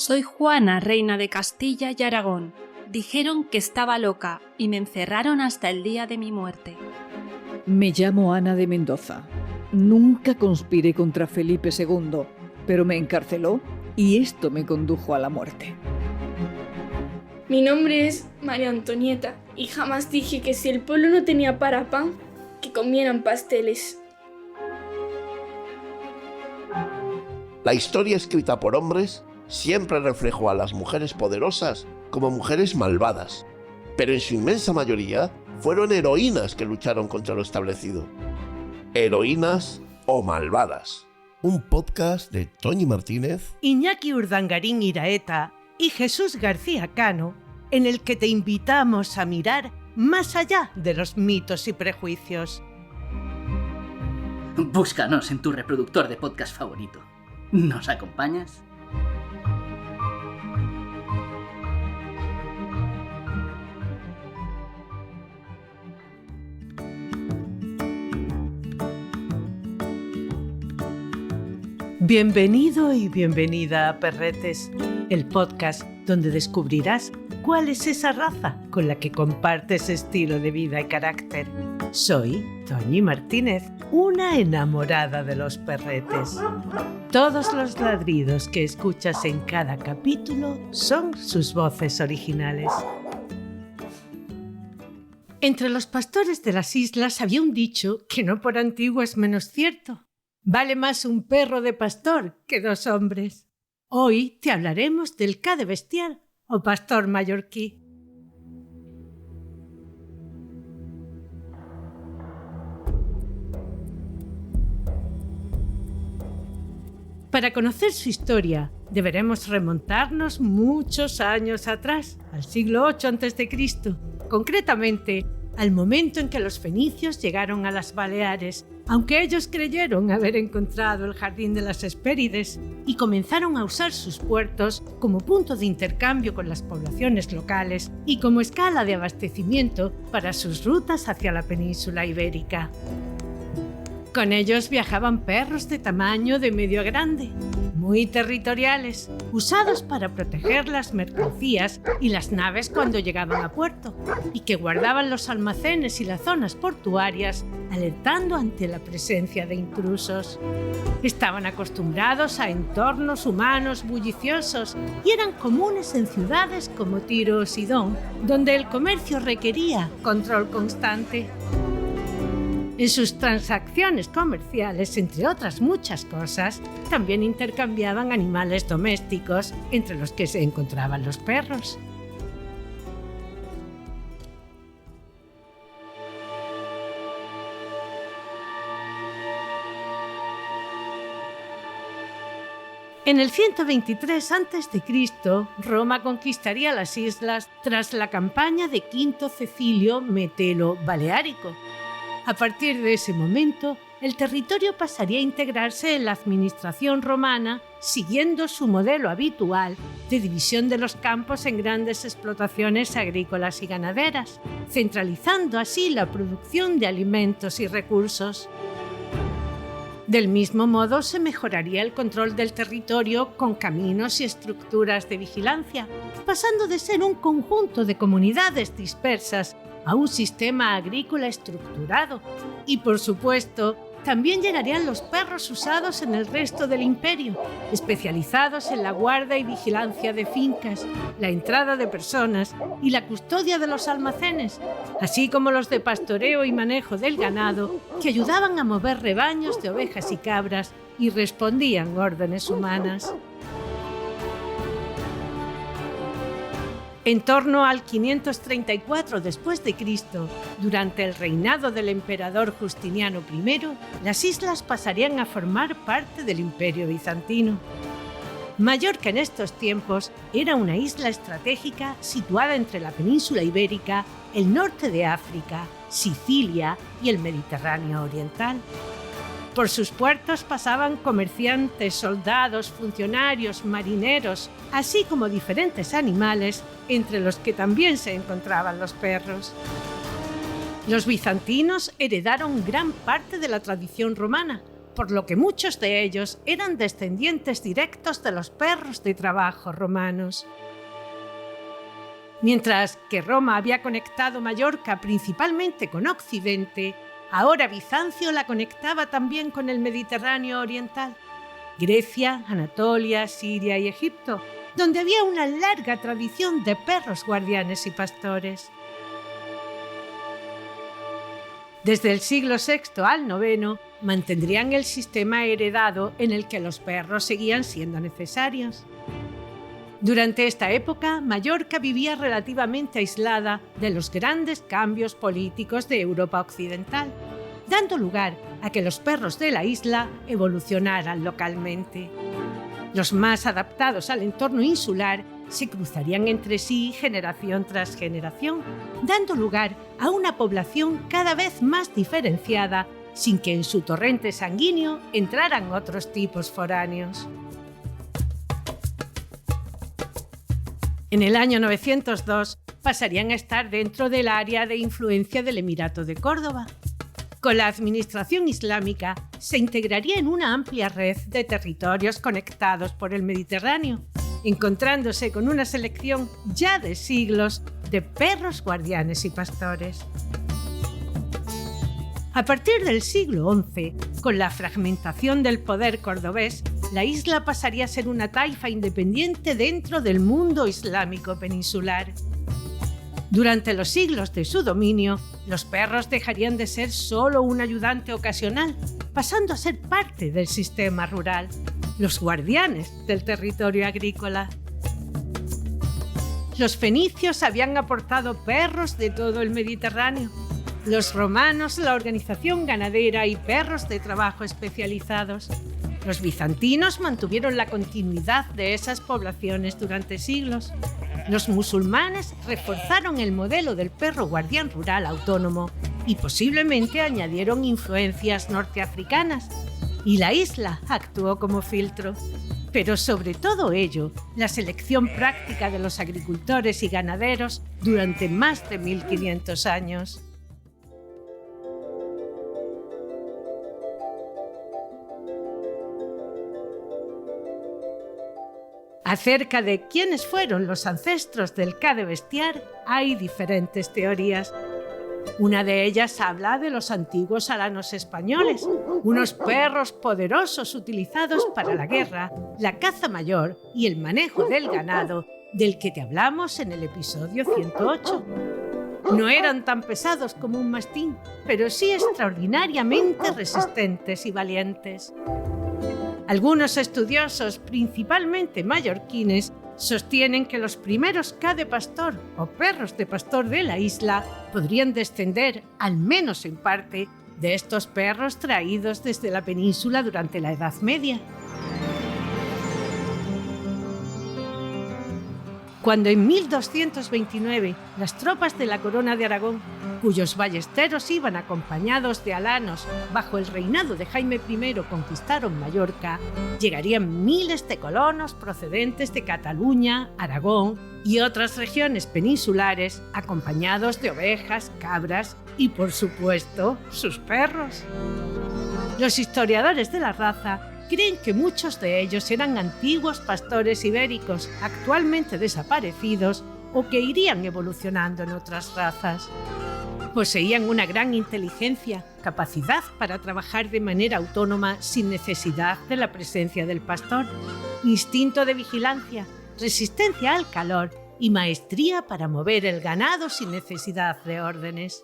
Soy Juana, reina de Castilla y Aragón. Dijeron que estaba loca y me encerraron hasta el día de mi muerte. Me llamo Ana de Mendoza. Nunca conspiré contra Felipe II, pero me encarceló y esto me condujo a la muerte. Mi nombre es María Antonieta y jamás dije que si el pueblo no tenía para pan, que comieran pasteles. La historia escrita por hombres siempre reflejó a las mujeres poderosas como mujeres malvadas, pero en su inmensa mayoría fueron heroínas que lucharon contra lo establecido. Heroínas o malvadas. Un podcast de Toñi Martínez, Iñaki Urdangarín Iraeta y Jesús García Cano, en el que te invitamos a mirar más allá de los mitos y prejuicios. Búscanos en tu reproductor de podcast favorito. ¿Nos acompañas? Bienvenido y bienvenida a Perretes, el podcast donde descubrirás cuál es esa raza con la que compartes estilo de vida y carácter. Soy Toñi Martínez, una enamorada de los perretes. Todos los ladridos que escuchas en cada capítulo son sus voces originales. Entre los pastores de las islas había un dicho que no por antiguo es menos cierto. Vale más un perro de pastor que 2 hombres. Hoy te hablaremos del ca de bestiar o pastor mallorquí. Para conocer su historia, deberemos remontarnos muchos años atrás, al siglo VIII a.C., concretamente al momento en que los fenicios llegaron a las Baleares, aunque ellos creyeron haber encontrado el jardín de las Hespérides y comenzaron a usar sus puertos como punto de intercambio con las poblaciones locales y como escala de abastecimiento para sus rutas hacia la península ibérica. Con ellos viajaban perros de tamaño de medio a grande, muy territoriales, usados para proteger las mercancías y las naves cuando llegaban a puerto, y que guardaban los almacenes y las zonas portuarias, alertando ante la presencia de intrusos. Estaban acostumbrados a entornos humanos bulliciosos y eran comunes en ciudades como Tiro o Sidón, donde el comercio requería control constante. En sus transacciones comerciales, entre otras muchas cosas, también intercambiaban animales domésticos, entre los que se encontraban los perros. En el 123 a.C., Roma conquistaría las islas tras la campaña de Quinto Cecilio Metelo Baleárico. A partir de ese momento, el territorio pasaría a integrarse en la administración romana, siguiendo su modelo habitual de división de los campos en grandes explotaciones agrícolas y ganaderas, centralizando así la producción de alimentos y recursos. Del mismo modo, se mejoraría el control del territorio con caminos y estructuras de vigilancia, pasando de ser un conjunto de comunidades dispersas a un sistema agrícola estructurado. Y por supuesto, también llegarían los perros usados en el resto del imperio, especializados en la guarda y vigilancia de fincas, la entrada de personas y la custodia de los almacenes, así como los de pastoreo y manejo del ganado, que ayudaban a mover rebaños de ovejas y cabras y respondían órdenes humanas. En torno al 534 d.C., durante el reinado del emperador Justiniano I, las islas pasarían a formar parte del Imperio Bizantino. Mallorca en estos tiempos era una isla estratégica situada entre la península ibérica, el norte de África, Sicilia y el Mediterráneo oriental. Por sus puertos pasaban comerciantes, soldados, funcionarios, marineros, así como diferentes animales, entre los que también se encontraban los perros. Los bizantinos heredaron gran parte de la tradición romana, por lo que muchos de ellos eran descendientes directos de los perros de trabajo romanos. Mientras que Roma había conectado Mallorca principalmente con Occidente, ahora Bizancio la conectaba también con el Mediterráneo oriental, Grecia, Anatolia, Siria y Egipto, donde había una larga tradición de perros guardianes y pastores. Desde el siglo VI al IX mantendrían el sistema heredado en el que los perros seguían siendo necesarios. Durante esta época, Mallorca vivía relativamente aislada de los grandes cambios políticos de Europa occidental, dando lugar a que los perros de la isla evolucionaran localmente. Los más adaptados al entorno insular se cruzarían entre sí generación tras generación, dando lugar a una población cada vez más diferenciada, sin que en su torrente sanguíneo entraran otros tipos foráneos. En el año 902 pasarían a estar dentro del área de influencia del Emirato de Córdoba. Con la administración islámica se integraría en una amplia red de territorios conectados por el Mediterráneo, encontrándose con una selección ya de siglos de perros guardianes y pastores. A partir del siglo XI, con la fragmentación del poder cordobés, la isla pasaría a ser una taifa independiente dentro del mundo islámico peninsular. Durante los siglos de su dominio, los perros dejarían de ser solo un ayudante ocasional, pasando a ser parte del sistema rural, los guardianes del territorio agrícola. Los fenicios habían aportado perros de todo el Mediterráneo, los romanos la organización ganadera y perros de trabajo especializados. Los bizantinos mantuvieron la continuidad de esas poblaciones durante siglos. Los musulmanes reforzaron el modelo del perro guardián rural autónomo y posiblemente añadieron influencias norteafricanas. Y la isla actuó como filtro. Pero sobre todo ello, la selección práctica de los agricultores y ganaderos durante más de 1500 años. Acerca de quiénes fueron los ancestros del Ca de Bestiar hay diferentes teorías. Una de ellas habla de los antiguos alanos españoles, unos perros poderosos utilizados para la guerra, la caza mayor y el manejo del ganado, del que te hablamos en el episodio 108. No eran tan pesados como un mastín, pero sí extraordinariamente resistentes y valientes. Algunos estudiosos, principalmente mallorquines, sostienen que los primeros Ca de pastor o perros de pastor de la isla podrían descender, al menos en parte, de estos perros traídos desde la península durante la Edad Media. Cuando en 1229 las tropas de la Corona de Aragón, cuyos ballesteros iban acompañados de alanos bajo el reinado de Jaime I, conquistaron Mallorca, llegarían miles de colonos procedentes de Cataluña, Aragón y otras regiones peninsulares, acompañados de ovejas, cabras y, por supuesto, sus perros. Los historiadores de la raza creen que muchos de ellos eran antiguos pastores ibéricos, actualmente desaparecidos o que irían evolucionando en otras razas. Poseían una gran inteligencia, capacidad para trabajar de manera autónoma sin necesidad de la presencia del pastor, instinto de vigilancia, resistencia al calor y maestría para mover el ganado sin necesidad de órdenes.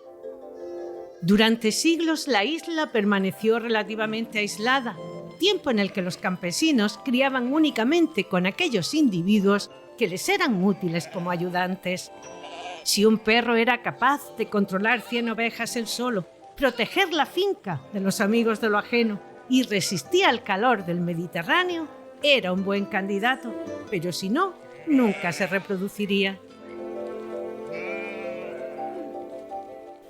Durante siglos la isla permaneció relativamente aislada, tiempo en el que los campesinos criaban únicamente con aquellos individuos que les eran útiles como ayudantes. Si un perro era capaz de controlar 100 ovejas él solo, proteger la finca de los amigos de lo ajeno y resistía al calor del Mediterráneo, era un buen candidato, pero si no, nunca se reproduciría.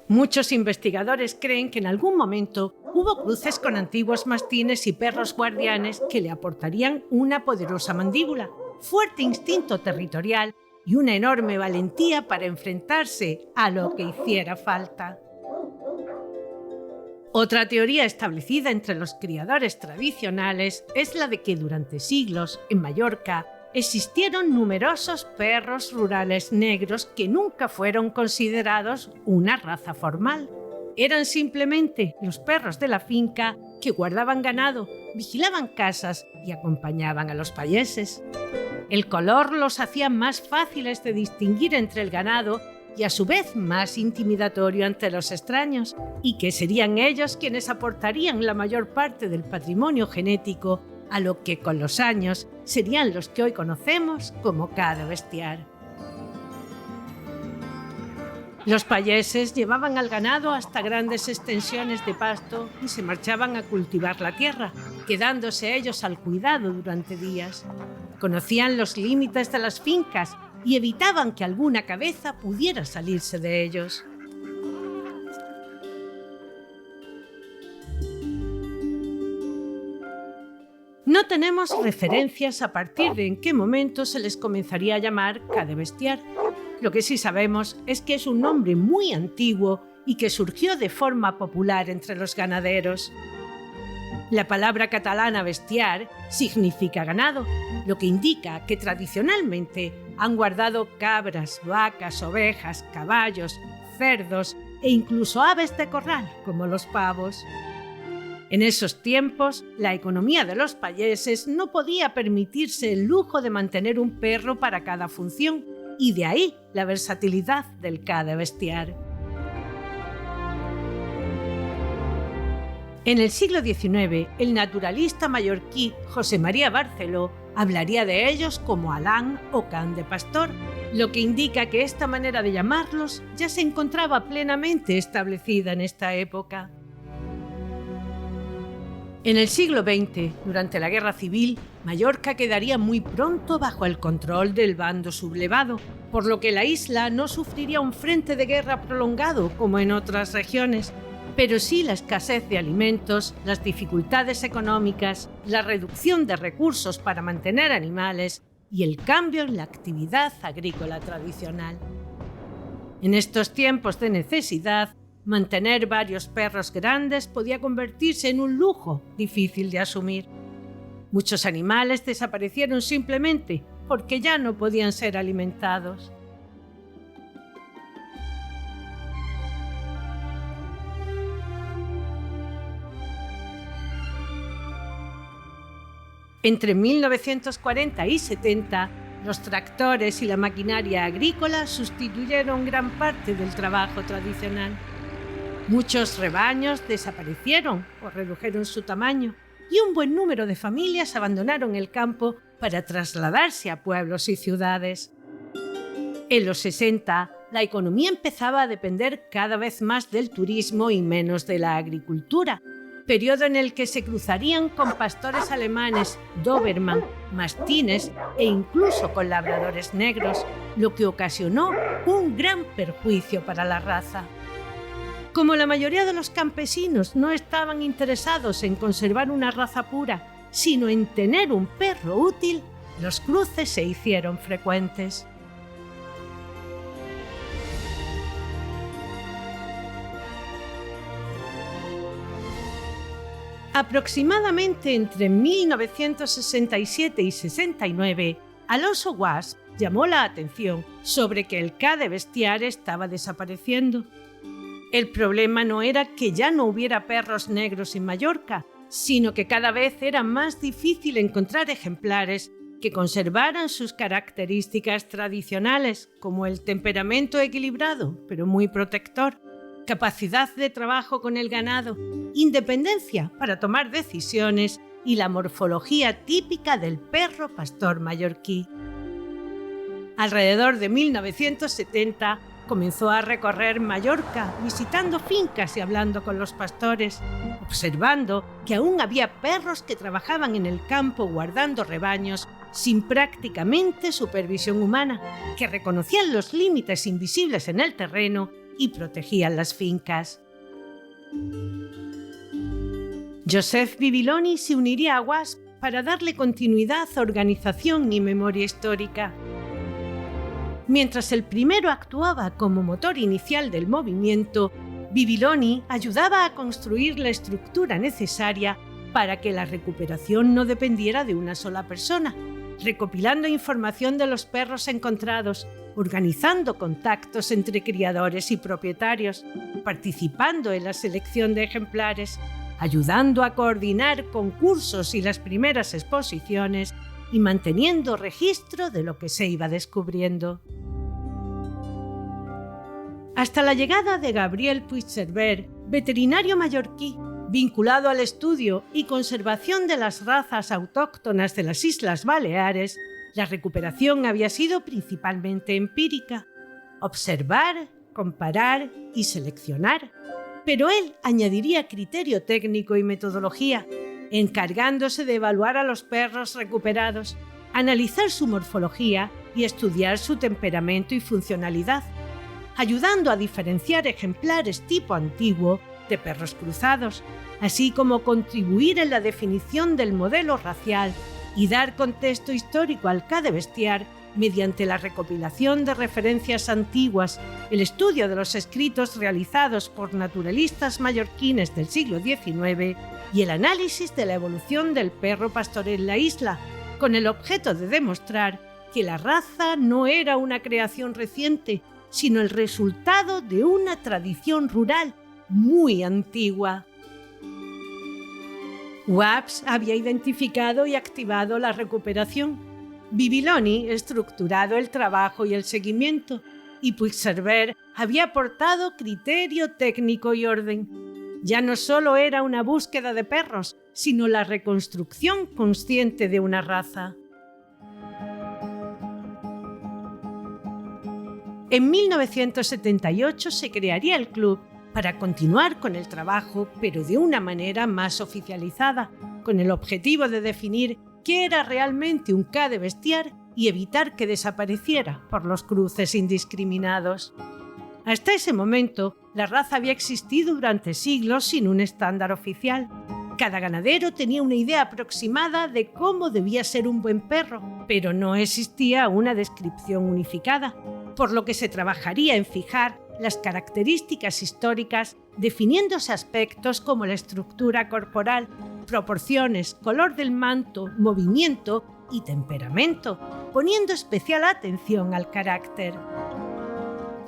Muchos investigadores creen que en algún momento hubo cruces con antiguos mastines y perros guardianes que le aportarían una poderosa mandíbula, fuerte instinto territorial y una enorme valentía para enfrentarse a lo que hiciera falta. Otra teoría establecida entre los criadores tradicionales es la de que durante siglos, en Mallorca, existieron numerosos perros rurales negros que nunca fueron considerados una raza formal. Eran simplemente los perros de la finca que guardaban ganado, vigilaban casas y acompañaban a los payeses. El color los hacía más fáciles de distinguir entre el ganado y a su vez más intimidatorio ante los extraños, y que serían ellos quienes aportarían la mayor parte del patrimonio genético a lo que con los años serían los que hoy conocemos como cada bestiar. Los payeses llevaban al ganado hasta grandes extensiones de pasto y se marchaban a cultivar la tierra, quedándose ellos al cuidado durante días. Conocían los límites de las fincas y evitaban que alguna cabeza pudiera salirse de ellos. No tenemos referencias a partir de en qué momento se les comenzaría a llamar cadebestiar. Lo que sí sabemos es que es un nombre muy antiguo y que surgió de forma popular entre los ganaderos. La palabra catalana bestiar significa ganado, lo que indica que tradicionalmente han guardado cabras, vacas, ovejas, caballos, cerdos e incluso aves de corral, como los pavos. En esos tiempos, la economía de los payeses no podía permitirse el lujo de mantener un perro para cada función, y de ahí la versatilidad del cadebestiar. En el siglo XIX, el naturalista mallorquí José María Barceló hablaría de ellos como alán o can de pastor, lo que indica que esta manera de llamarlos ya se encontraba plenamente establecida en esta época. En el siglo XX, durante la Guerra Civil, Mallorca quedaría muy pronto bajo el control del bando sublevado, por lo que la isla no sufriría un frente de guerra prolongado como en otras regiones, pero sí la escasez de alimentos, las dificultades económicas, la reducción de recursos para mantener animales y el cambio en la actividad agrícola tradicional. En estos tiempos de necesidad, mantener varios perros grandes podía convertirse en un lujo difícil de asumir. Muchos animales desaparecieron simplemente porque ya no podían ser alimentados. Entre 1940 y 70, los tractores y la maquinaria agrícola sustituyeron gran parte del trabajo tradicional. Muchos rebaños desaparecieron o redujeron su tamaño y un buen número de familias abandonaron el campo para trasladarse a pueblos y ciudades. En los 60, la economía empezaba a depender cada vez más del turismo y menos de la agricultura, periodo en el que se cruzarían con pastores alemanes, doberman, mastines e incluso con labradores negros, lo que ocasionó un gran perjuicio para la raza. Como la mayoría de los campesinos no estaban interesados en conservar una raza pura, sino en tener un perro útil, los cruces se hicieron frecuentes. Aproximadamente entre 1967 y 69, Alonso Guas llamó la atención sobre que el cadebestiar estaba desapareciendo. El problema no era que ya no hubiera perros negros en Mallorca, sino que cada vez era más difícil encontrar ejemplares que conservaran sus características tradicionales, como el temperamento equilibrado, pero muy protector, capacidad de trabajo con el ganado, independencia para tomar decisiones y la morfología típica del perro pastor mallorquí. Alrededor de 1970, comenzó a recorrer Mallorca, visitando fincas y hablando con los pastores, observando que aún había perros que trabajaban en el campo guardando rebaños sin prácticamente supervisión humana, que reconocían los límites invisibles en el terreno y protegían las fincas. Joseph Bibiloni se uniría a Guas para darle continuidad, organización y memoria histórica. Mientras el primero actuaba como motor inicial del movimiento, Bibiloni ayudaba a construir la estructura necesaria para que la recuperación no dependiera de una sola persona, recopilando información de los perros encontrados, organizando contactos entre criadores y propietarios, participando en la selección de ejemplares, ayudando a coordinar concursos y las primeras exposiciones y manteniendo registro de lo que se iba descubriendo. Hasta la llegada de Gabriel Puigcerver, veterinario mallorquí, vinculado al estudio y conservación de las razas autóctonas de las Islas Baleares, la recuperación había sido principalmente empírica: observar, comparar y seleccionar. Pero él añadiría criterio técnico y metodología, encargándose de evaluar a los perros recuperados, analizar su morfología y estudiar su temperamento y funcionalidad, ayudando a diferenciar ejemplares tipo antiguo de perros cruzados, así como contribuir en la definición del modelo racial y dar contexto histórico al cadebestiar mediante la recopilación de referencias antiguas, el estudio de los escritos realizados por naturalistas mallorquines del siglo XIX y el análisis de la evolución del perro pastor en la isla, con el objeto de demostrar que la raza no era una creación reciente, sino el resultado de una tradición rural muy antigua. Wabs había identificado y activado la recuperación, Bibiloni estructurado el trabajo y el seguimiento, y Puigcerver había aportado criterio técnico y orden. Ya no solo era una búsqueda de perros, sino la reconstrucción consciente de una raza. En 1978 se crearía el club para continuar con el trabajo, pero de una manera más oficializada, con el objetivo de definir qué era realmente un cadebestiar y evitar que desapareciera por los cruces indiscriminados. Hasta ese momento, la raza había existido durante siglos sin un estándar oficial. Cada ganadero tenía una idea aproximada de cómo debía ser un buen perro, pero no existía una descripción unificada, por lo que se trabajaría en fijar las características históricas, definiéndose aspectos como la estructura corporal, proporciones, color del manto, movimiento y temperamento, poniendo especial atención al carácter.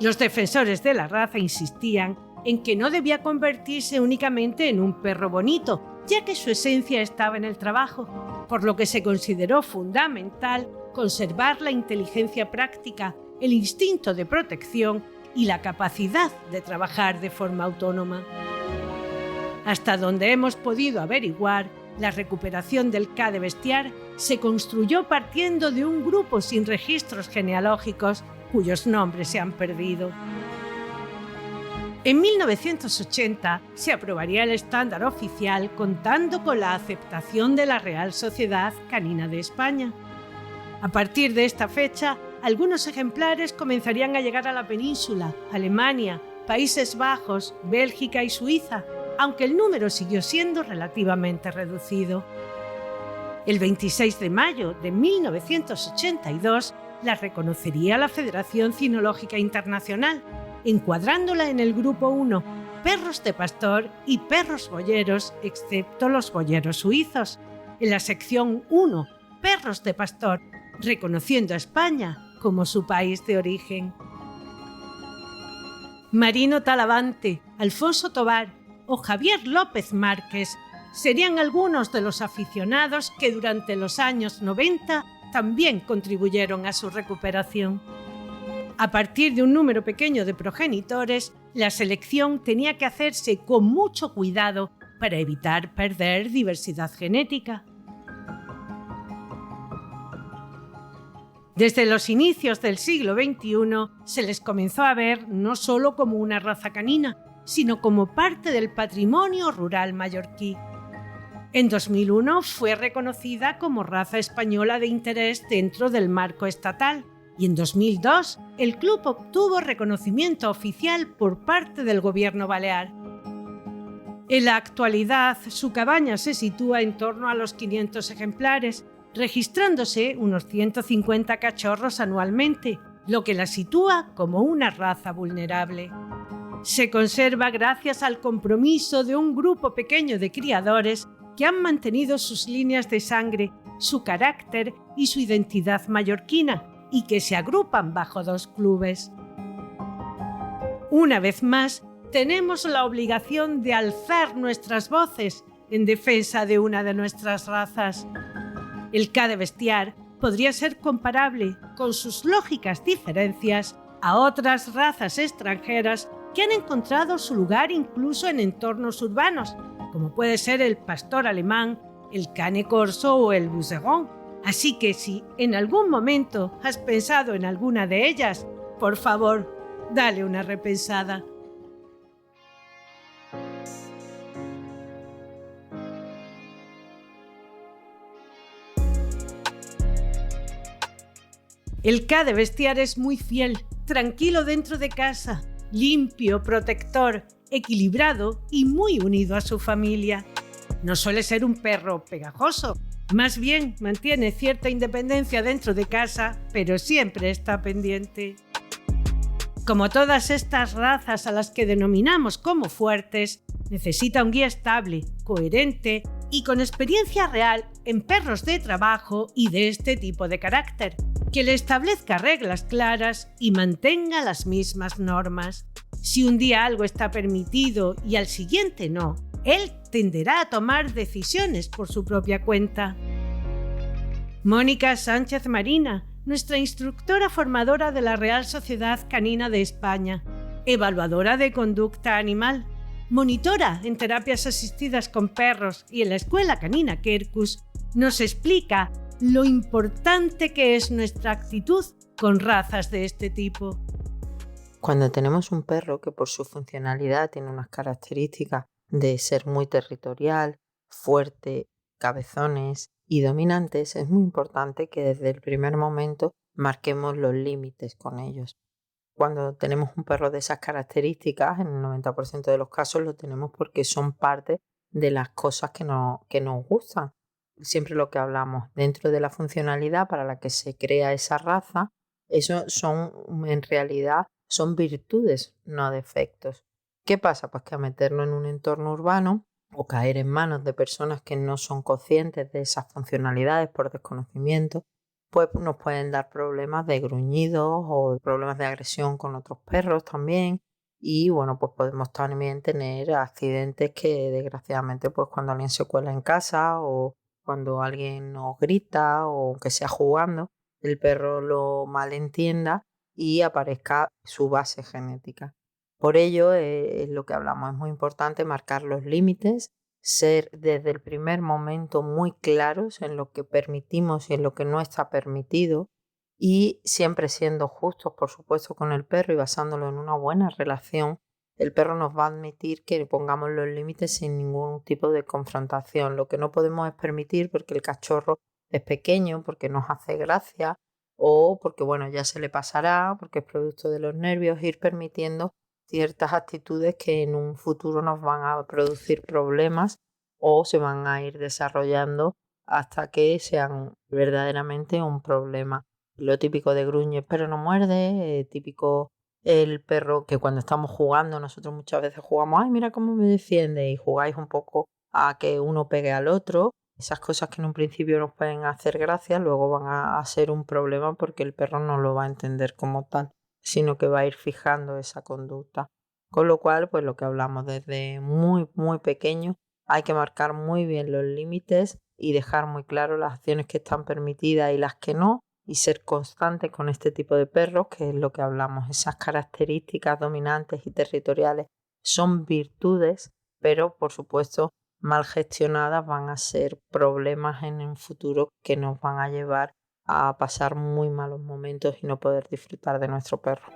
Los defensores de la raza insistían en que no debía convertirse únicamente en un perro bonito, ya que su esencia estaba en el trabajo, por lo que se consideró fundamental conservar la inteligencia práctica, el instinto de protección y la capacidad de trabajar de forma autónoma. Hasta donde hemos podido averiguar, la recuperación del cadebestiar se construyó partiendo de un grupo sin registros genealógicos cuyos nombres se han perdido. En 1980 se aprobaría el estándar oficial contando con la aceptación de la Real Sociedad Canina de España. A partir de esta fecha, algunos ejemplares comenzarían a llegar a la península, Alemania, Países Bajos, Bélgica y Suiza, aunque el número siguió siendo relativamente reducido. El 26 de mayo de 1982 la reconocería la Federación Cinológica Internacional, encuadrándola en el Grupo 1, perros de pastor y perros boyeros, excepto los boyeros suizos, en la sección 1, perros de pastor, reconociendo a España como su país de origen. Marino Talavante, Alfonso Tobar o Javier López Márquez serían algunos de los aficionados que durante los años 90 también contribuyeron a su recuperación. A partir de un número pequeño de progenitores, la selección tenía que hacerse con mucho cuidado para evitar perder diversidad genética. Desde los inicios del siglo XXI se les comenzó a ver no solo como una raza canina, sino como parte del patrimonio rural mallorquí. En 2001 fue reconocida como raza española de interés dentro del marco estatal y en 2002 el club obtuvo reconocimiento oficial por parte del gobierno balear. En la actualidad su cabaña se sitúa en torno a los 500 ejemplares, registrándose unos 150 cachorros anualmente, lo que la sitúa como una raza vulnerable. Se conserva gracias al compromiso de un grupo pequeño de criadores que han mantenido sus líneas de sangre, su carácter y su identidad mallorquina, y que se agrupan bajo 2 clubes. Una vez más, tenemos la obligación de alzar nuestras voces en defensa de una de nuestras razas. El K de Bestiar podría ser comparable, con sus lógicas diferencias, a otras razas extranjeras que han encontrado su lugar incluso en entornos urbanos, como puede ser el pastor alemán, el cane corso o el buseron. Así que si en algún momento has pensado en alguna de ellas, por favor, dale una repensada. El K de Bestiar es muy fiel, tranquilo dentro de casa, limpio, protector, equilibrado y muy unido a su familia. No suele ser un perro pegajoso, más bien mantiene cierta independencia dentro de casa, pero siempre está pendiente. Como todas estas razas a las que denominamos como fuertes, necesita un guía estable, coherente y con experiencia real en perros de trabajo y de este tipo de carácter, que le establezca reglas claras y mantenga las mismas normas. Si un día algo está permitido y al siguiente no, él tenderá a tomar decisiones por su propia cuenta. Mónica Sánchez Marina, nuestra instructora formadora de la Real Sociedad Canina de España, evaluadora de conducta animal, monitora en terapias asistidas con perros y en la Escuela Canina Quercus, nos explica lo importante que es nuestra actitud con razas de este tipo. Cuando tenemos un perro que por su funcionalidad tiene unas características de ser muy territorial, fuerte, cabezones y dominantes, es muy importante que desde el primer momento marquemos los límites con ellos. Cuando tenemos un perro de esas características, en el 90% de los casos lo tenemos porque son parte de las cosas que nos gustan. Siempre lo que hablamos, dentro de la funcionalidad para la que se crea esa raza, eso en realidad son virtudes, no defectos. ¿Qué pasa? Pues que a meterlo en un entorno urbano o caer en manos de personas que no son conscientes de esas funcionalidades por desconocimiento, pues nos pueden dar problemas de gruñidos o problemas de agresión con otros perros también. Y bueno, pues podemos también tener accidentes que desgraciadamente pues cuando alguien se cuela en casa o cuando alguien nos grita o que sea jugando, el perro lo malentienda y aparezca su base genética. Por ello, es lo que hablamos, es muy importante marcar los límites, ser desde el primer momento muy claros en lo que permitimos y en lo que no está permitido y siempre siendo justos, por supuesto, con el perro y basándolo en una buena relación. El perro nos va a admitir que pongamos los límites sin ningún tipo de confrontación. Lo que no podemos es permitir, porque el cachorro es pequeño, porque nos hace gracia o porque bueno, ya se le pasará, porque es producto de los nervios, ir permitiendo ciertas actitudes que en un futuro nos van a producir problemas o se van a ir desarrollando hasta que sean verdaderamente un problema. Lo típico de gruñe, pero no muerde, típico el perro que cuando estamos jugando, nosotros muchas veces jugamos, ay, mira cómo me defiende, y jugáis un poco a que uno pegue al otro. Esas cosas que en un principio nos pueden hacer gracia, luego van a ser un problema porque el perro no lo va a entender como tal, sino que va a ir fijando esa conducta. Con lo cual, pues lo que hablamos desde muy, muy pequeño, hay que marcar muy bien los límites y dejar muy claro las acciones que están permitidas y las que no, y ser constante con este tipo de perros, que es lo que hablamos. Esas características dominantes y territoriales son virtudes, pero por supuesto mal gestionadas van a ser problemas en un futuro que nos van a llevar a pasar muy malos momentos y no poder disfrutar de nuestro perro.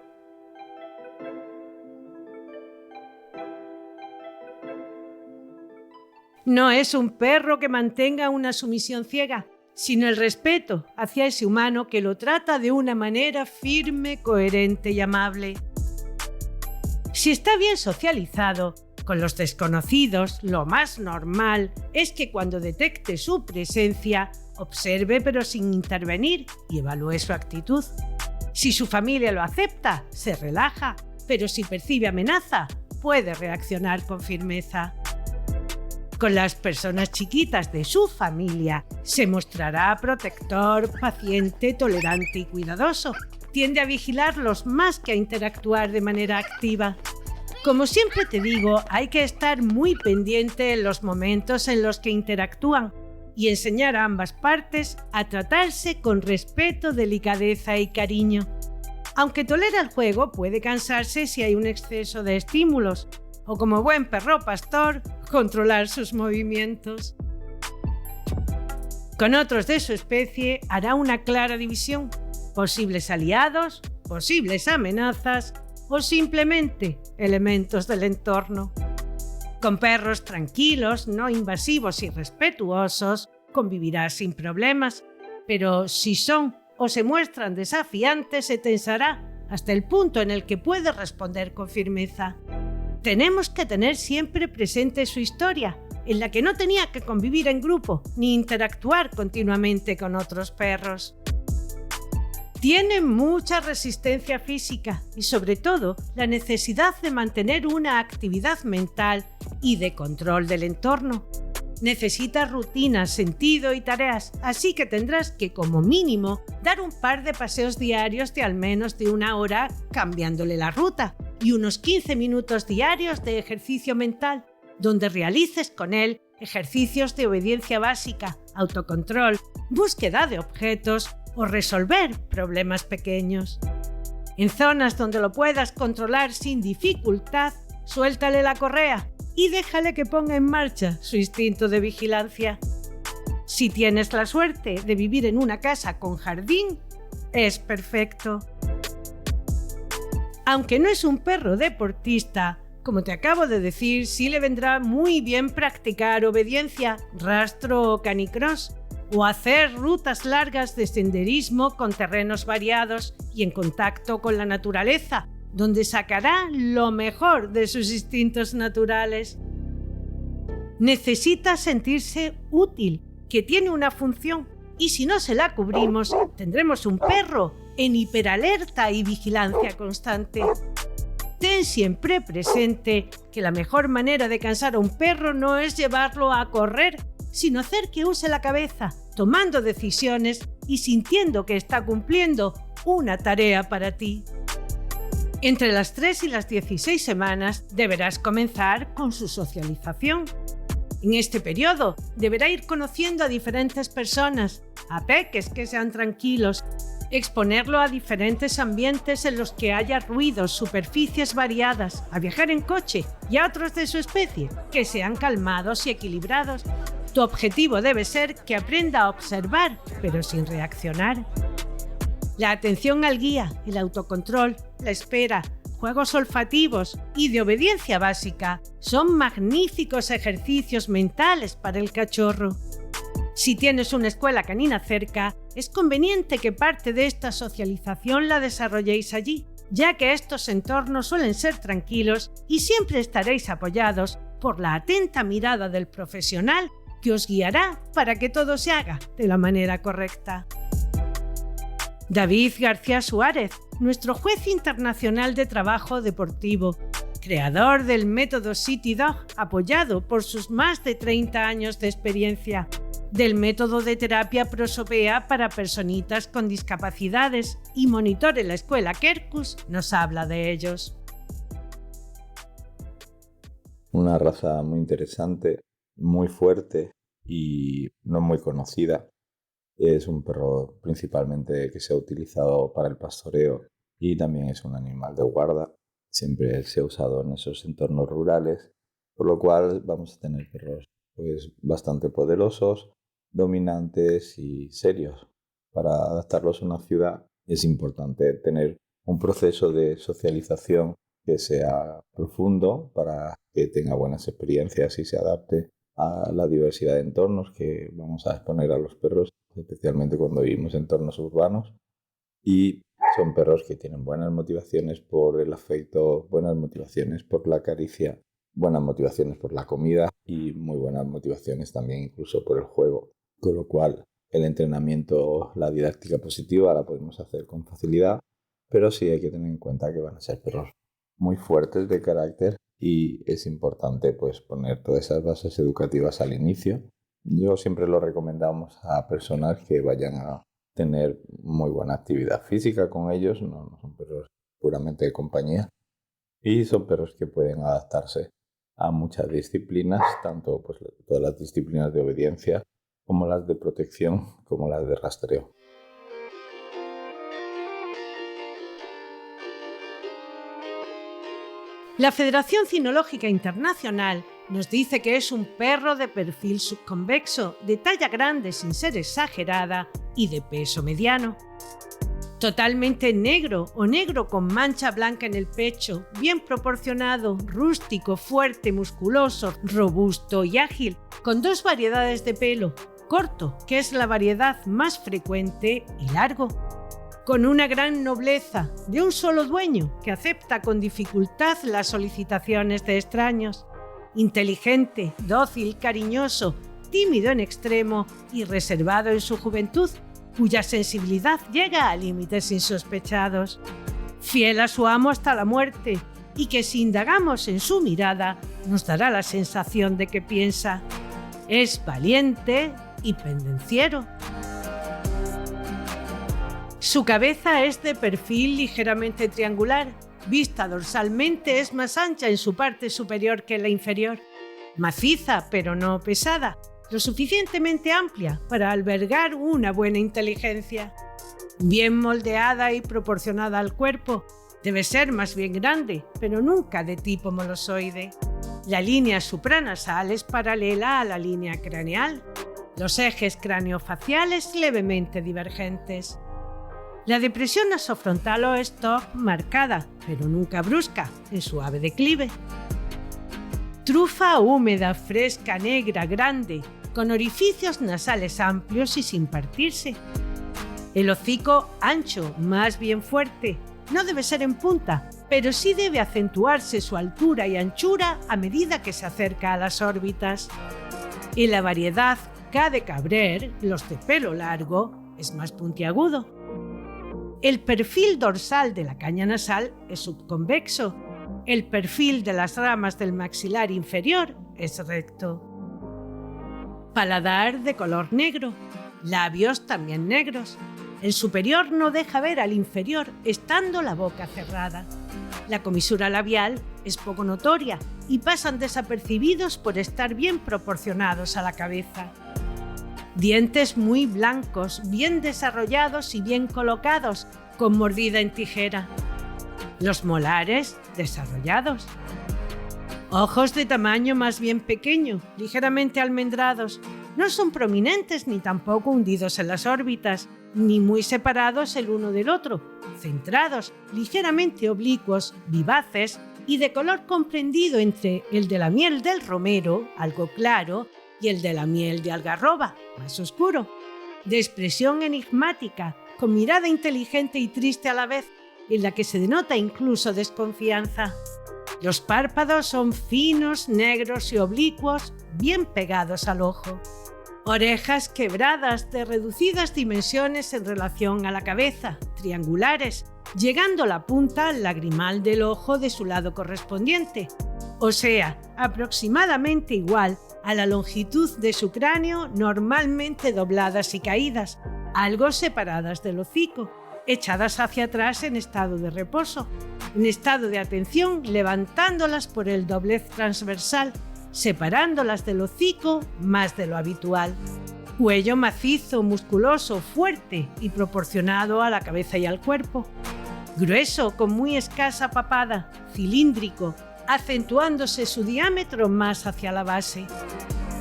No es un perro que mantenga una sumisión ciega, sino el respeto hacia ese humano que lo trata de una manera firme, coherente y amable. Si está bien socializado, con los desconocidos, lo más normal es que cuando detecte su presencia, observe pero sin intervenir y evalúe su actitud. Si su familia lo acepta, se relaja pero si percibe amenaza, puede reaccionar con firmeza. Con las personas chiquitas de su familia se mostrará protector, paciente, tolerante y cuidadoso. Tiende a vigilarlos más que a interactuar de manera activa. Como siempre te digo, hay que estar muy pendiente en los momentos en los que interactúan y enseñar a ambas partes a tratarse con respeto, delicadeza y cariño. Aunque tolera el juego, puede cansarse si hay un exceso de estímulos, o como buen perro pastor, controlar sus movimientos. Con otros de su especie hará una clara división: posibles aliados, posibles amenazas o simplemente elementos del entorno. Con perros tranquilos, no invasivos y respetuosos, convivirá sin problemas, pero si son o se muestran desafiantes, se tensará hasta el punto en el que puede responder con firmeza. Tenemos que tener siempre presente su historia, en la que no tenía que convivir en grupo ni interactuar continuamente con otros perros. Tiene mucha resistencia física y, sobre todo, la necesidad de mantener una actividad mental y de control del entorno. Necesita rutinas, sentido y tareas, así que tendrás que, como mínimo, dar un par de paseos diarios de al menos de 1 hora cambiándole la ruta y unos 15 minutos diarios de ejercicio mental, donde realices con él ejercicios de obediencia básica, autocontrol, búsqueda de objetos o resolver problemas pequeños. En zonas donde lo puedas controlar sin dificultad, suéltale la correa y déjale que ponga en marcha su instinto de vigilancia. Si tienes la suerte de vivir en una casa con jardín, es perfecto. Aunque no es un perro deportista, como te acabo de decir, sí le vendrá muy bien practicar obediencia, rastro o canicross, o hacer rutas largas de senderismo con terrenos variados y en contacto con la naturaleza, donde sacará lo mejor de sus instintos naturales. Necesita sentirse útil, que tiene una función, y si no se la cubrimos, tendremos un perro en hiperalerta y vigilancia constante. Ten siempre presente que la mejor manera de cansar a un perro no es llevarlo a correr, sino hacer que use la cabeza, tomando decisiones y sintiendo que está cumpliendo una tarea para ti. Entre las 3 y las 16 semanas deberás comenzar con su socialización. En este periodo deberá ir conociendo a diferentes personas, a peques que sean tranquilos, exponerlo a diferentes ambientes en los que haya ruidos, superficies variadas, a viajar en coche y a otros de su especie que sean calmados y equilibrados. Tu objetivo debe ser que aprenda a observar, pero sin reaccionar. La atención al guía, el autocontrol, la espera, juegos olfativos y de obediencia básica son magníficos ejercicios mentales para el cachorro. Si tienes una escuela canina cerca, es conveniente que parte de esta socialización la desarrolléis allí, ya que estos entornos suelen ser tranquilos y siempre estaréis apoyados por la atenta mirada del profesional que os guiará para que todo se haga de la manera correcta. David García Suárez, nuestro juez internacional de trabajo deportivo, creador del método City Dog, apoyado por sus más de 30 años de experiencia, del método de terapia prosopea para personitas con discapacidades y monitor en la escuela Kerkus, nos habla de ellos. Una raza muy interesante, muy fuerte y no muy conocida. Es un perro principalmente que se ha utilizado para el pastoreo y también es un animal de guarda. Siempre se ha usado en esos entornos rurales, por lo cual vamos a tener perros pues bastante poderosos, dominantes y serios. Para adaptarlos a una ciudad es importante tener un proceso de socialización que sea profundo para que tenga buenas experiencias y se adapte a la diversidad de entornos que vamos a exponer a los perros, especialmente cuando vivimos en entornos urbanos. Y son perros que tienen buenas motivaciones por el afecto, buenas motivaciones por la caricia, buenas motivaciones por la comida y muy buenas motivaciones también incluso por el juego. Con lo cual, el entrenamiento, la didáctica positiva la podemos hacer con facilidad, pero sí hay que tener en cuenta que van a ser perros muy fuertes de carácter y es importante pues poner todas esas bases educativas al inicio. Yo siempre lo recomendamos a personas que vayan a tener muy buena actividad física con ellos, no son perros puramente de compañía y son perros que pueden adaptarse a muchas disciplinas, tanto pues todas las disciplinas de obediencia como las de protección, como las de rastreo. La Federación Cinológica Internacional nos dice que es un perro de perfil subconvexo, de talla grande sin ser exagerada y de peso mediano. Totalmente negro o negro con mancha blanca en el pecho, bien proporcionado, rústico, fuerte, musculoso, robusto y ágil, con 2 variedades de pelo, corto, que es la variedad más frecuente, y largo. Con una gran nobleza, de un solo dueño, que acepta con dificultad las solicitaciones de extraños. Inteligente, dócil, cariñoso, tímido en extremo y reservado en su juventud, cuya sensibilidad llega a límites insospechados. Fiel a su amo hasta la muerte, y que si indagamos en su mirada, nos dará la sensación de que piensa. Es valiente y pendenciero. Su cabeza es de perfil ligeramente triangular. Vista dorsalmente es más ancha en su parte superior que en la inferior. Maciza, pero no pesada, lo suficientemente amplia para albergar una buena inteligencia. Bien moldeada y proporcionada al cuerpo, debe ser más bien grande, pero nunca de tipo molosoide. La línea supranasal es paralela a la línea craneal. Los ejes craneofaciales levemente divergentes. La depresión nasofrontal o stop marcada, pero nunca brusca, en suave declive. Trufa húmeda, fresca, negra, grande, con orificios nasales amplios y sin partirse. El hocico ancho, más bien fuerte, no debe ser en punta, pero sí debe acentuarse su altura y anchura a medida que se acerca a las órbitas. Y la variedad K de Cabrer, los de pelo largo, es más puntiagudo. El perfil dorsal de la caña nasal es subconvexo. El perfil de las ramas del maxilar inferior es recto. Paladar de color negro. Labios también negros. El superior no deja ver al inferior, estando la boca cerrada. La comisura labial es poco notoria y pasan desapercibidos por estar bien proporcionados a la cabeza. Dientes muy blancos, bien desarrollados y bien colocados, con mordida en tijera. Los molares desarrollados. Ojos de tamaño más bien pequeño, ligeramente almendrados. No son prominentes ni tampoco hundidos en las órbitas, ni muy separados el uno del otro, centrados, ligeramente oblicuos, vivaces y de color comprendido entre el de la miel del romero, algo claro, y el de la miel de algarroba, más oscuro. De expresión enigmática, con mirada inteligente y triste a la vez, en la que se denota incluso desconfianza. Los párpados son finos, negros y oblicuos, bien pegados al ojo. Orejas quebradas de reducidas dimensiones en relación a la cabeza, triangulares, llegando la punta al lagrimal del ojo de su lado correspondiente, o sea, aproximadamente igual a la longitud de su cráneo, normalmente dobladas y caídas, algo separadas del hocico, echadas hacia atrás en estado de reposo, en estado de atención levantándolas por el doblez transversal, separándolas del hocico más de lo habitual. Cuello macizo, musculoso, fuerte y proporcionado a la cabeza y al cuerpo. Grueso, con muy escasa papada, cilíndrico, acentuándose su diámetro más hacia la base.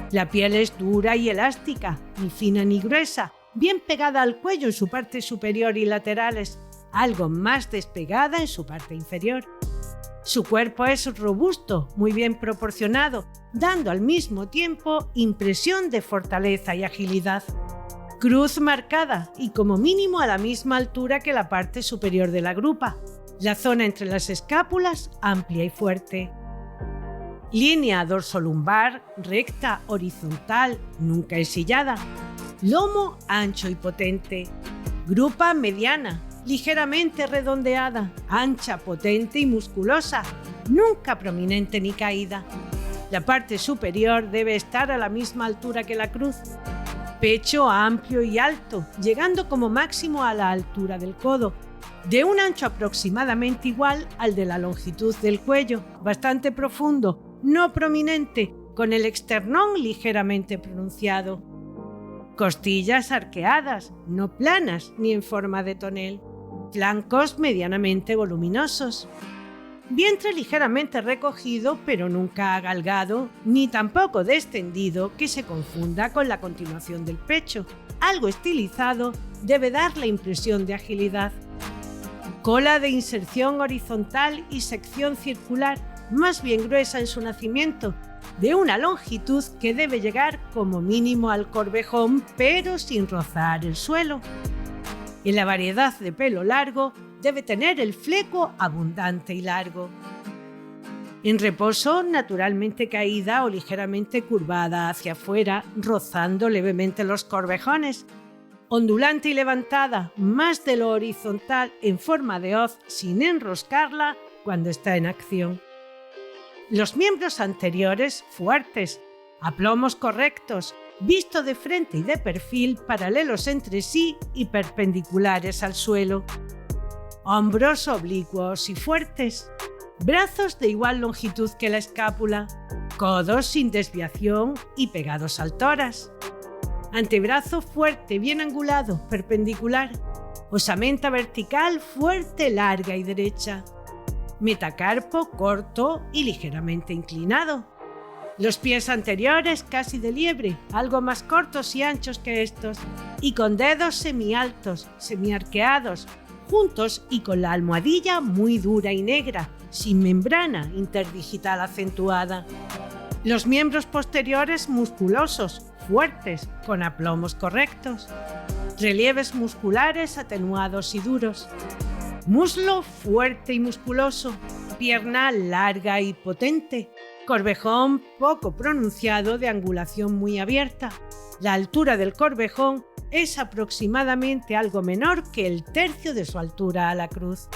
La piel es dura y elástica, ni fina ni gruesa, bien pegada al cuello en su parte superior y laterales, algo más despegada en su parte inferior. Su cuerpo es robusto, muy bien proporcionado, dando al mismo tiempo impresión de fortaleza y agilidad. Cruz marcada y como mínimo a la misma altura que la parte superior de la grupa. La zona entre las escápulas amplia y fuerte. Línea dorsolumbar recta, horizontal, nunca ensillada. Lomo ancho y potente. Grupa mediana, ligeramente redondeada, ancha, potente y musculosa, nunca prominente ni caída. La parte superior debe estar a la misma altura que la cruz. Pecho amplio y alto, llegando como máximo a la altura del codo, de un ancho aproximadamente igual al de la longitud del cuello, bastante profundo, no prominente, con el esternón ligeramente pronunciado. Costillas arqueadas, no planas ni en forma de tonel. Flancos medianamente voluminosos. Vientre ligeramente recogido, pero nunca agalgado, ni tampoco descendido que se confunda con la continuación del pecho. Algo estilizado debe dar la impresión de agilidad. Cola de inserción horizontal y sección circular, más bien gruesa en su nacimiento, de una longitud que debe llegar como mínimo al corvejón, pero sin rozar el suelo. En la variedad de pelo largo, debe tener el fleco abundante y largo. En reposo, naturalmente caída o ligeramente curvada hacia afuera, rozando levemente los corvejones. Ondulante y levantada, más de lo horizontal en forma de hoz, sin enroscarla cuando está en acción. Los miembros anteriores fuertes, aplomos correctos, visto de frente y de perfil, paralelos entre sí y perpendiculares al suelo. Hombros oblicuos y fuertes, brazos de igual longitud que la escápula, codos sin desviación y pegados al tórax. Antebrazo fuerte, bien angulado, perpendicular, osamenta vertical fuerte, larga y derecha. Metacarpo corto y ligeramente inclinado. Los pies anteriores casi de liebre, algo más cortos y anchos que estos, y con dedos semialtos, semiarqueados, juntos y con la almohadilla muy dura y negra, sin membrana interdigital acentuada. Los miembros posteriores musculosos, fuertes, con aplomos correctos. Relieves musculares atenuados y duros. Muslo fuerte y musculoso, pierna larga y potente, corvejón poco pronunciado de angulación muy abierta. La altura del corvejón es aproximadamente algo menor que el tercio de su altura a la cruz.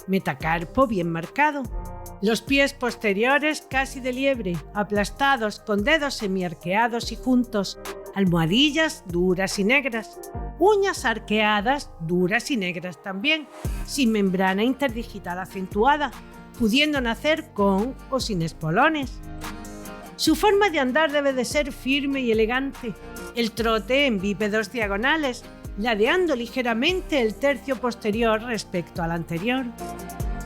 Metacarpo bien marcado. Los pies posteriores casi de liebre, aplastados con dedos semiarqueados y juntos. Almohadillas duras y negras. Uñas arqueadas, duras y negras también, sin membrana interdigital acentuada, pudiendo nacer con o sin espolones. Su forma de andar debe de ser firme y elegante, el trote en bípedos diagonales, ladeando ligeramente el tercio posterior respecto al anterior.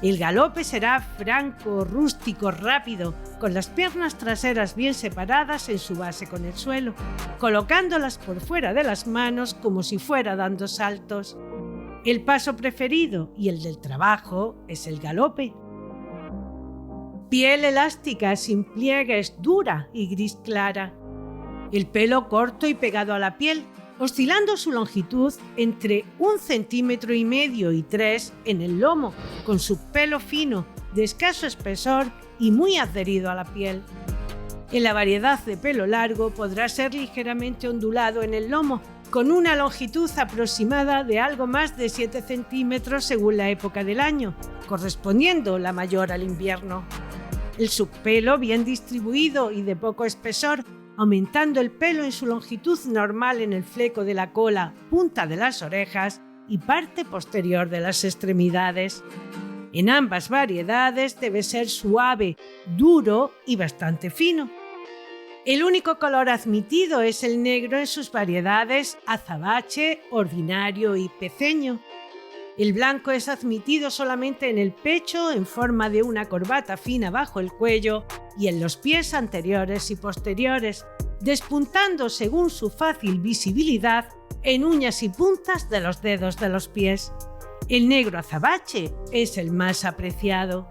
El galope será franco, rústico, rápido, con las piernas traseras bien separadas en su base con el suelo, colocándolas por fuera de las manos como si fuera dando saltos. El paso preferido y el del trabajo es el galope. Piel elástica, sin pliegues, dura y gris clara. El pelo corto y pegado a la piel, oscilando su longitud entre 1,5 centímetros y 3 en el lomo, con su pelo fino, de escaso espesor y muy adherido a la piel. En la variedad de pelo largo podrá ser ligeramente ondulado en el lomo, con una longitud aproximada de algo más de 7 centímetros según la época del año, correspondiendo la mayor al invierno. El subpelo bien distribuido y de poco espesor, aumentando el pelo en su longitud normal en el fleco de la cola, punta de las orejas y parte posterior de las extremidades. En ambas variedades debe ser suave, duro y bastante fino. El único color admitido es el negro en sus variedades azabache, ordinario y peceño. El blanco es admitido solamente en el pecho en forma de una corbata fina bajo el cuello y en los pies anteriores y posteriores, despuntando según su fácil visibilidad en uñas y puntas de los dedos de los pies. El negro azabache es el más apreciado.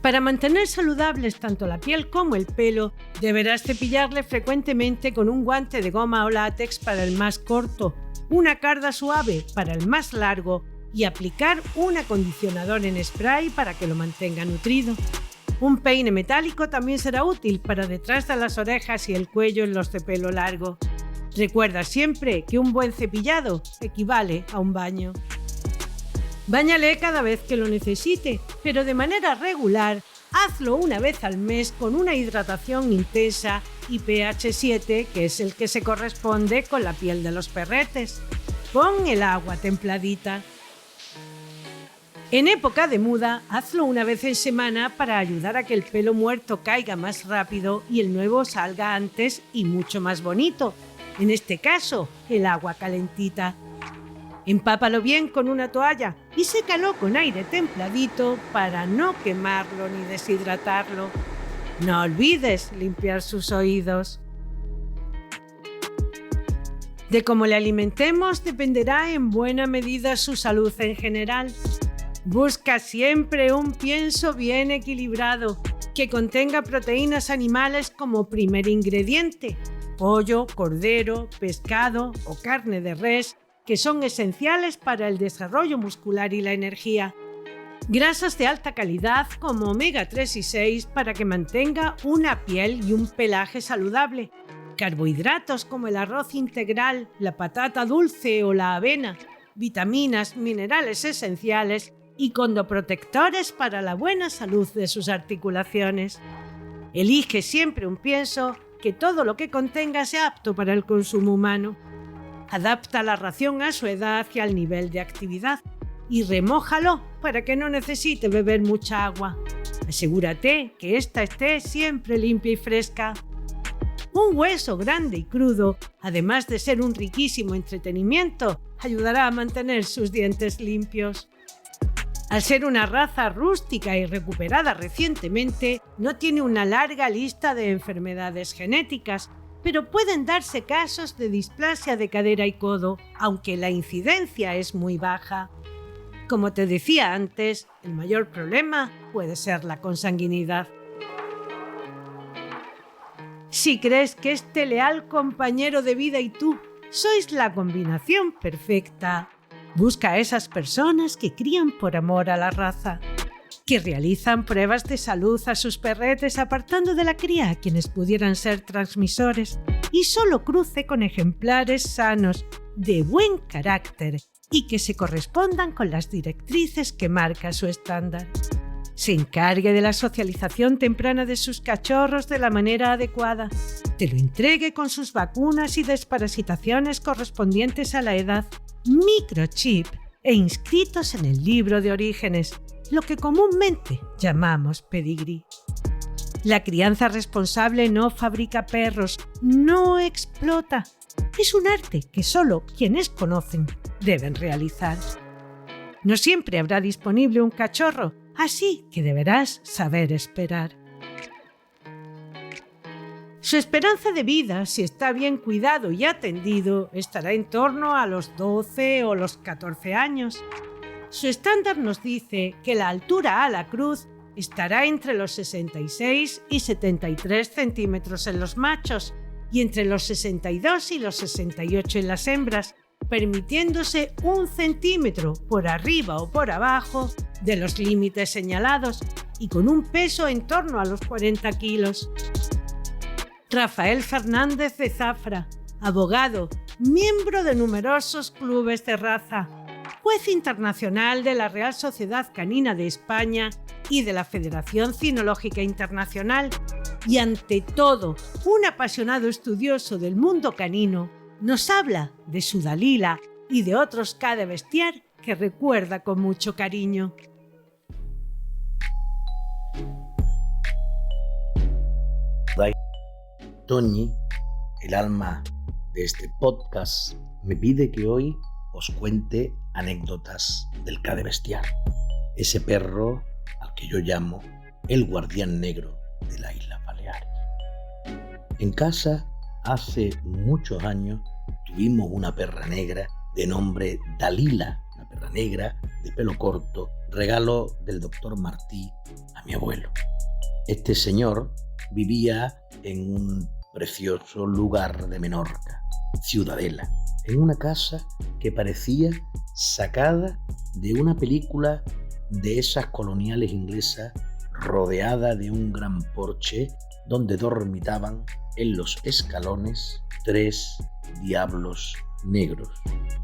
Para mantener saludables tanto la piel como el pelo, deberás cepillarle frecuentemente con un guante de goma o látex para el más corto, una carda suave para el más largo y aplicar un acondicionador en spray para que lo mantenga nutrido. Un peine metálico también será útil para detrás de las orejas y el cuello en los de pelo largo. Recuerda siempre que un buen cepillado equivale a un baño. Báñale cada vez que lo necesite, pero de manera regular. Hazlo una vez al mes con una hidratación intensa y pH 7, que es el que se corresponde con la piel de los perretes. Pon el agua templadita. En época de muda, hazlo una vez en semana para ayudar a que el pelo muerto caiga más rápido y el nuevo salga antes y mucho más bonito. En este caso, el agua calentita. Empápalo bien con una toalla y sécalo con aire templadito para no quemarlo ni deshidratarlo. No olvides limpiar sus oídos. De cómo le alimentemos dependerá en buena medida su salud en general. Busca siempre un pienso bien equilibrado, que contenga proteínas animales como primer ingrediente, pollo, cordero, pescado o carne de res, que son esenciales para el desarrollo muscular y la energía. Grasas de alta calidad como omega 3 y 6 para que mantenga una piel y un pelaje saludable. Carbohidratos como el arroz integral, la patata dulce o la avena. Vitaminas, minerales esenciales y condoprotectores para la buena salud de sus articulaciones. Elige siempre un pienso que todo lo que contenga sea apto para el consumo humano. Adapta la ración a su edad y al nivel de actividad y remójalo para que no necesite beber mucha agua. Asegúrate que ésta esté siempre limpia y fresca. Un hueso grande y crudo, además de ser un riquísimo entretenimiento, ayudará a mantener sus dientes limpios. Al ser una raza rústica y recuperada recientemente, no tiene una larga lista de enfermedades genéticas, pero pueden darse casos de displasia de cadera y codo, aunque la incidencia es muy baja. Como te decía antes, el mayor problema puede ser la consanguinidad. Si crees que este leal compañero de vida y tú sois la combinación perfecta, busca a esas personas que crían por amor a la raza, que realizan pruebas de salud a sus perretes apartando de la cría a quienes pudieran ser transmisores y solo cruce con ejemplares sanos, de buen carácter y que se correspondan con las directrices que marca su estándar. Se encargue de la socialización temprana de sus cachorros de la manera adecuada, te lo entregue con sus vacunas y desparasitaciones correspondientes a la edad, microchip e inscritos en el libro de orígenes, lo que comúnmente llamamos pedigrí. La crianza responsable no fabrica perros, no explota. Es un arte que solo quienes conocen deben realizar. No siempre habrá disponible un cachorro, así que deberás saber esperar. Su esperanza de vida, si está bien cuidado y atendido, estará en torno a los 12 o los 14 años. Su estándar nos dice que la altura a la cruz estará entre los 66 y 73 centímetros en los machos y entre los 62 y los 68 en las hembras, permitiéndose 1 centímetro por arriba o por abajo de los límites señalados y con un peso en torno a los 40 kilos. Rafael Fernández de Zafra, abogado, miembro de numerosos clubes de raza, juez internacional de la Real Sociedad Canina de España y de la Federación Cinológica Internacional, y ante todo, un apasionado estudioso del mundo canino, nos habla de su Dalila y de otros K de bestiar que recuerda con mucho cariño. Toñi, el alma de este podcast, me pide que hoy os cuente anécdotas del K de bestiar, ese perro al que yo llamo el guardián negro de la isla Baleares. En casa, hace muchos años, tuvimos una perra negra de nombre Dalila, una perra negra de pelo corto, regalo del doctor Martí a mi abuelo. Este señor vivía en un precioso lugar de Menorca, Ciudadela, en una casa que parecía sacada de una película de esas coloniales inglesas rodeada de un gran porche donde dormitaban en los escalones 3 diablos negros,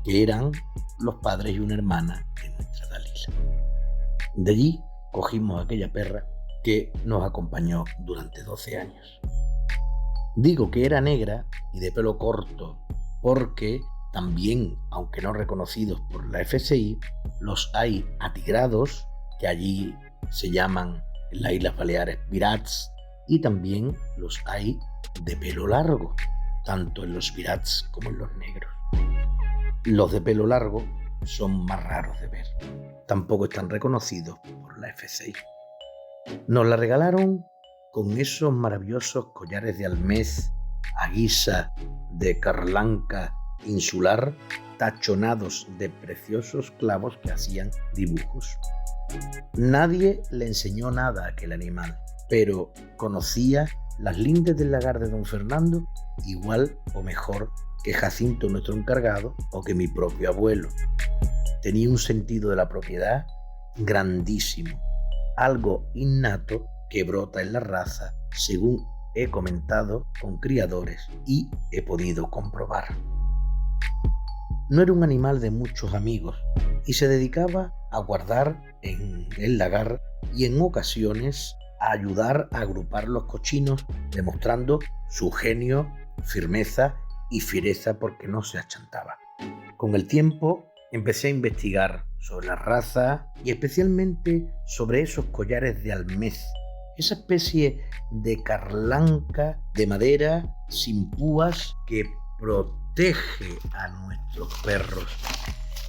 que eran los padres y una hermana de nuestra Dalila. De allí cogimos aquella perra que nos acompañó durante 12 años. Digo que era negra y de pelo corto porque también, aunque no reconocidos por la FCI, los hay atigrados, que allí se llaman en las Islas Baleares virats, y también los hay de pelo largo, tanto en los virats como en los negros. Los de pelo largo son más raros de ver. Tampoco están reconocidos por la FCI. Nos la regalaron con esos maravillosos collares de almez a guisa de carlanca insular, tachonados de preciosos clavos que hacían dibujos. Nadie le enseñó nada a aquel animal, pero conocía las lindes del lagar de don Fernando igual o mejor que Jacinto, nuestro encargado, o que mi propio abuelo. Tenía un sentido de la propiedad grandísimo, algo innato que brota en la raza, según he comentado con criadores y he podido comprobar. No era un animal de muchos amigos y se dedicaba a guardar en el lagar y en ocasiones a ayudar a agrupar los cochinos, demostrando su genio, firmeza y fiereza porque no se achantaba. Con el tiempo empecé a investigar sobre la raza y especialmente sobre esos collares de almez, esa especie de carlanca de madera sin púas que protege a nuestros perros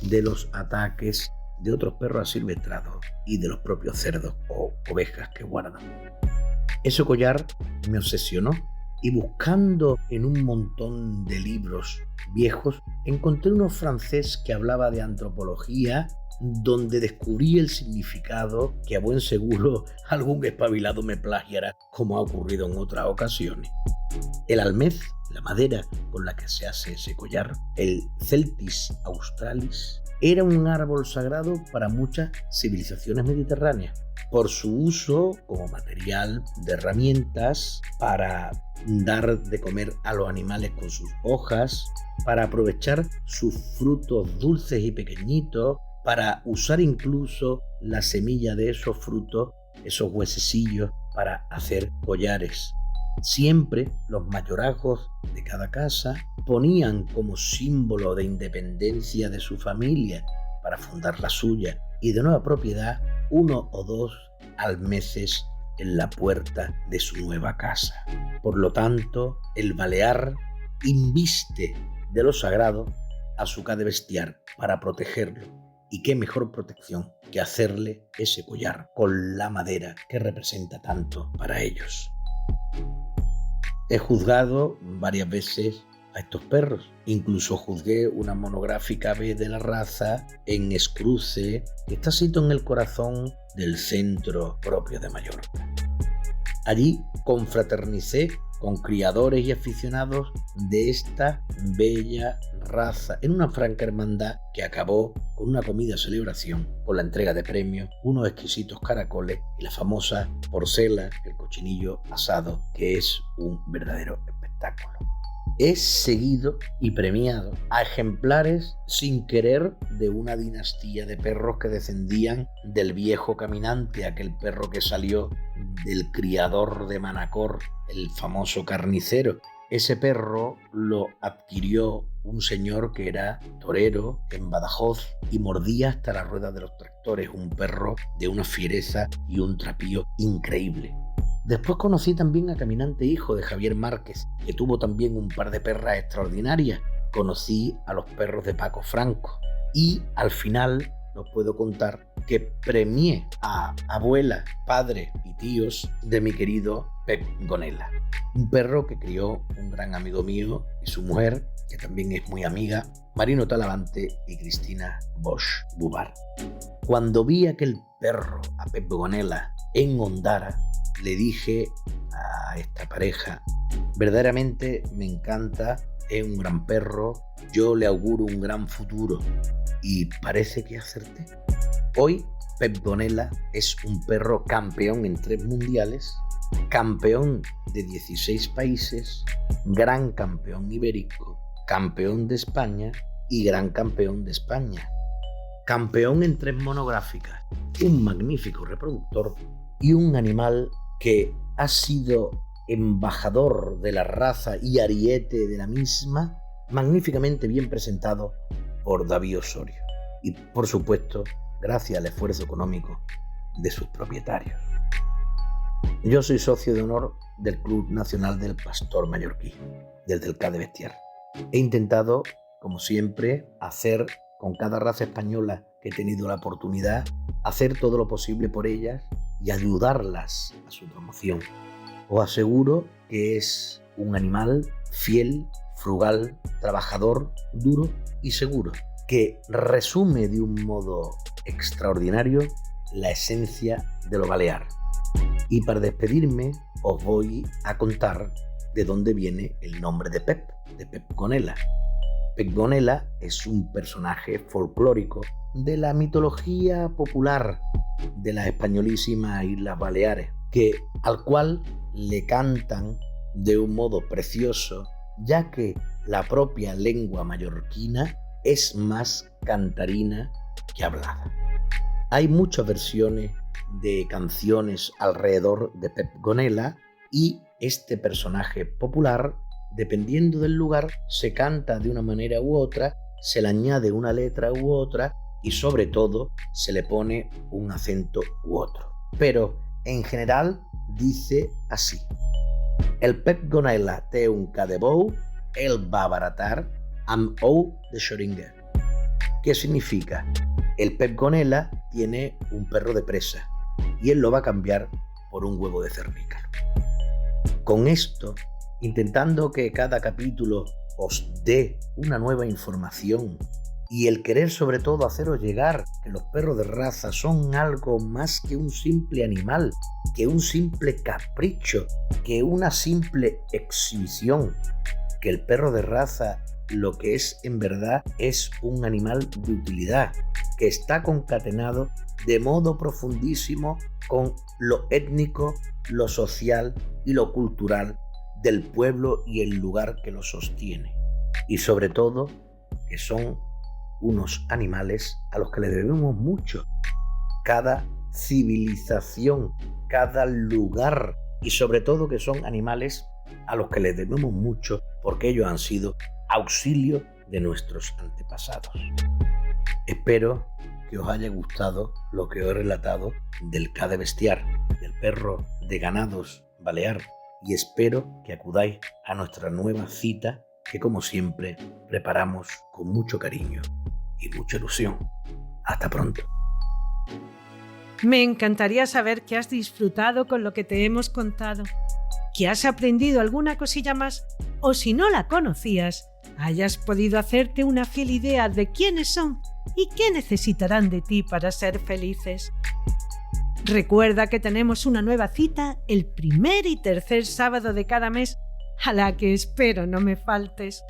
de los ataques de otros perros asilvestrados y de los propios cerdos o ovejas que guardan. Ese collar me obsesionó y buscando en un montón de libros viejos encontré uno francés que hablaba de antropología, donde descubrí el significado que a buen seguro algún espabilado me plagiará, como ha ocurrido en otras ocasiones. El almez, la madera con la que se hace ese collar, el Celtis australis, era un árbol sagrado para muchas civilizaciones mediterráneas, por su uso como material de herramientas, para dar de comer a los animales con sus hojas, para aprovechar sus frutos dulces y pequeñitos, para usar incluso la semilla de esos frutos, esos huesecillos, para hacer collares. Siempre los mayorazgos de cada casa ponían como símbolo de independencia de su familia para fundar la suya y de nueva propiedad 1 o 2 almeces en la puerta de su nueva casa. Por lo tanto, el balear inviste de lo sagrado a su ca de bestiar para protegerlo. Y qué mejor protección que hacerle ese collar con la madera que representa tanto para ellos. He juzgado varias veces a estos perros. Incluso juzgué una monográfica vez de la raza en Escruce, que está situado en el corazón del centro propio de Mallorca. Allí confraternicé con criadores y aficionados de esta bella raza en una franca hermandad que acabó con una comida celebración, con la entrega de premios, unos exquisitos caracoles y la famosa porcela, el cochinillo asado, que es un verdadero espectáculo. He seguido y premiado a ejemplares sin querer de una dinastía de perros que descendían del viejo caminante, aquel perro que salió del criador de Manacor, el famoso carnicero. Ese perro lo adquirió un señor que era torero en Badajoz y mordía hasta las ruedas de los tractores, un perro de una fiereza y un trapío increíble. Después conocí también a Caminante, hijo de Javier Márquez, que tuvo también un par de perras extraordinarias. Conocí a los perros de Paco Franco y al final no puedo contar que premié a abuela, padre y tíos de mi querido Pep Gonela, un perro que crió un gran amigo mío y su mujer, que también es muy amiga, Marino Talavante y Cristina Bosch Bubar. Cuando vi aquel perro, a Pep Gonela, en Ondara, le dije a esta pareja: verdaderamente me encanta, es un gran perro, yo le auguro un gran futuro. Y parece que acerté. Hoy Pep Gonella es un perro campeón en 3 mundiales, campeón de 16 países, gran campeón ibérico, campeón de España y gran campeón de España. Campeón en 3 monográficas, un magnífico reproductor y un animal que ha sido embajador de la raza y ariete de la misma, magníficamente bien presentado por David Osorio. Y por supuesto, gracias al esfuerzo económico de sus propietarios. Yo soy socio de honor del Club Nacional del Pastor Mallorquí, del CAD de Bestiar. He intentado, como siempre, hacer con cada raza española que he tenido la oportunidad, hacer todo lo posible por ellas y ayudarlas a su promoción. Os aseguro que es un animal fiel, frugal, trabajador, duro y seguro, que resume de un modo extraordinario la esencia de lo balear. Y para despedirme os voy a contar de dónde viene el nombre de Pep Gonella. Pep Gonella es un personaje folclórico de la mitología popular de las españolísimas Islas Baleares, al cual le cantan de un modo precioso, ya que la propia lengua mallorquina es más cantarina que hablada. Hay muchas versiones de canciones alrededor de Pep Gonella y este personaje popular, dependiendo del lugar, se canta de una manera u otra, se le añade una letra u otra y sobre todo se le pone un acento u otro. Pero en general dice así: el Pep Gonella té un ca de bou, el va baratar amb ou de xoringa. ¿Qué significa? El Pep Gonella tiene un perro de presa y él lo va a cambiar por un huevo de cernícalo. Con esto, intentando que cada capítulo os dé una nueva información y el querer sobre todo haceros llegar que los perros de raza son algo más que un simple animal, que un simple capricho, que una simple exhibición, que el perro de raza lo que es en verdad es un animal de utilidad, que está concatenado de modo profundísimo con lo étnico, lo social y lo cultural del pueblo y el lugar que lo sostiene. Y sobre todo, que son unos animales a los que le debemos mucho. Cada civilización, cada lugar y sobre todo que son animales a los que les debemos mucho porque ellos han sido auxilio de nuestros antepasados. Espero que os haya gustado lo que os he relatado del CAD de Bestiar, del perro de ganados balear, y espero que acudáis a nuestra nueva cita que como siempre preparamos con mucho cariño y mucha ilusión. Hasta pronto. Me encantaría saber que has disfrutado con lo que te hemos contado, que has aprendido alguna cosilla más o si no la conocías, hayas podido hacerte una fiel idea de quiénes son y qué necesitarán de ti para ser felices. Recuerda que tenemos una nueva cita el primer y tercer sábado de cada mes, a la que espero no me faltes.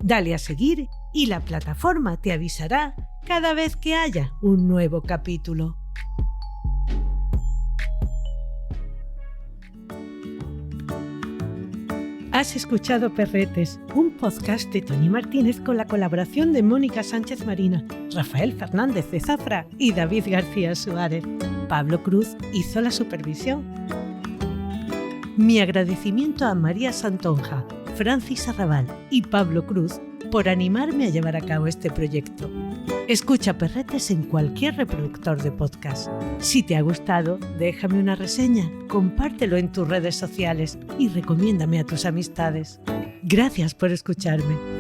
Dale a seguir y la plataforma te avisará cada vez que haya un nuevo capítulo. Has escuchado Perretes, un podcast de Toni Martínez con la colaboración de Mónica Sánchez Marina, Rafael Fernández de Zafra y David García Suárez. Pablo Cruz hizo la supervisión. Mi agradecimiento a María Santonja, Francis Arrabal y Pablo Cruz por animarme a llevar a cabo este proyecto. Escucha Perretes en cualquier reproductor de podcast. Si te ha gustado, déjame una reseña, compártelo en tus redes sociales y recomiéndame a tus amistades. Gracias por escucharme.